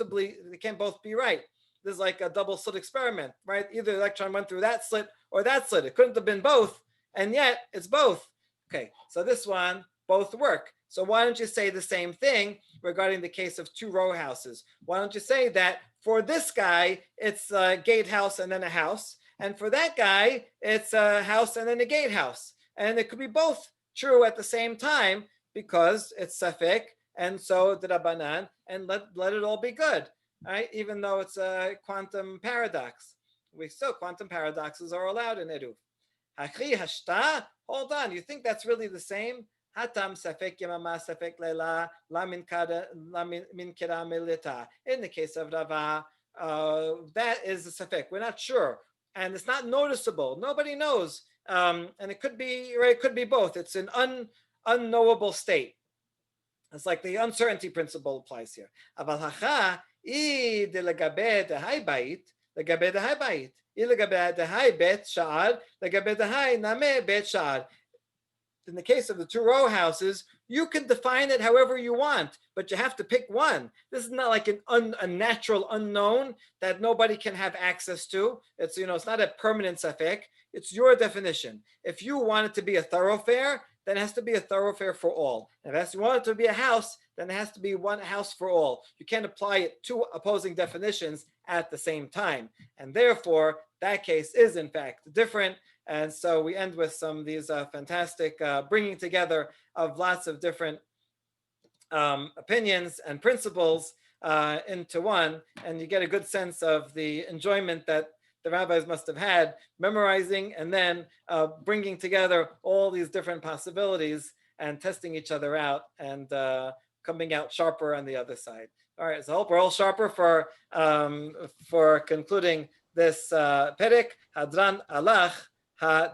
be right. This is like a double slit experiment, right? Either the electron went through that slit or that slit. It couldn't have been both, and yet it's both. Okay, so this one, both work. So why don't you say the same thing regarding the case of two row houses? Why don't you say that for this guy, it's a gatehouse and then a house, and for that guy, it's a house and then a gatehouse. And it could be both true at the same time because it's safek, and so the Rabbanan, and let it all be good, right? Even though it's a quantum paradox. Quantum paradoxes are allowed in Eruv. Hakri hashta, hold on, you think that's really the same? Hatam safek yamama safek leila la min kera milita. In the case of Rava, that is a safek. We're not sure, and it's not noticeable. Nobody knows, and it could be right. It could be both. It's an unknowable state. It's like the uncertainty principle applies here. Aval hacha I de legabe de hai bait legabe de hai bait I legabe de hai bet sha'ar legabe de hai name bet sha'ar. In the case of the two row houses, you can define it however you want, but you have to pick one. This is not like a natural unknown that nobody can have access to. It's it's not a permanent safek. It's your definition. If you want it to be a thoroughfare, then it has to be a thoroughfare for all. If you want it to be a house, then it has to be one house for all. You can't apply it two opposing definitions at the same time. And therefore, that case is in fact different. And so we end with some of these fantastic bringing together of lots of different opinions and principles into one. And you get a good sense of the enjoyment that the rabbis must have had memorizing and then bringing together all these different possibilities and testing each other out and coming out sharper on the other side. All right, so I hope we're all sharper for concluding this perek. Hadran alach ha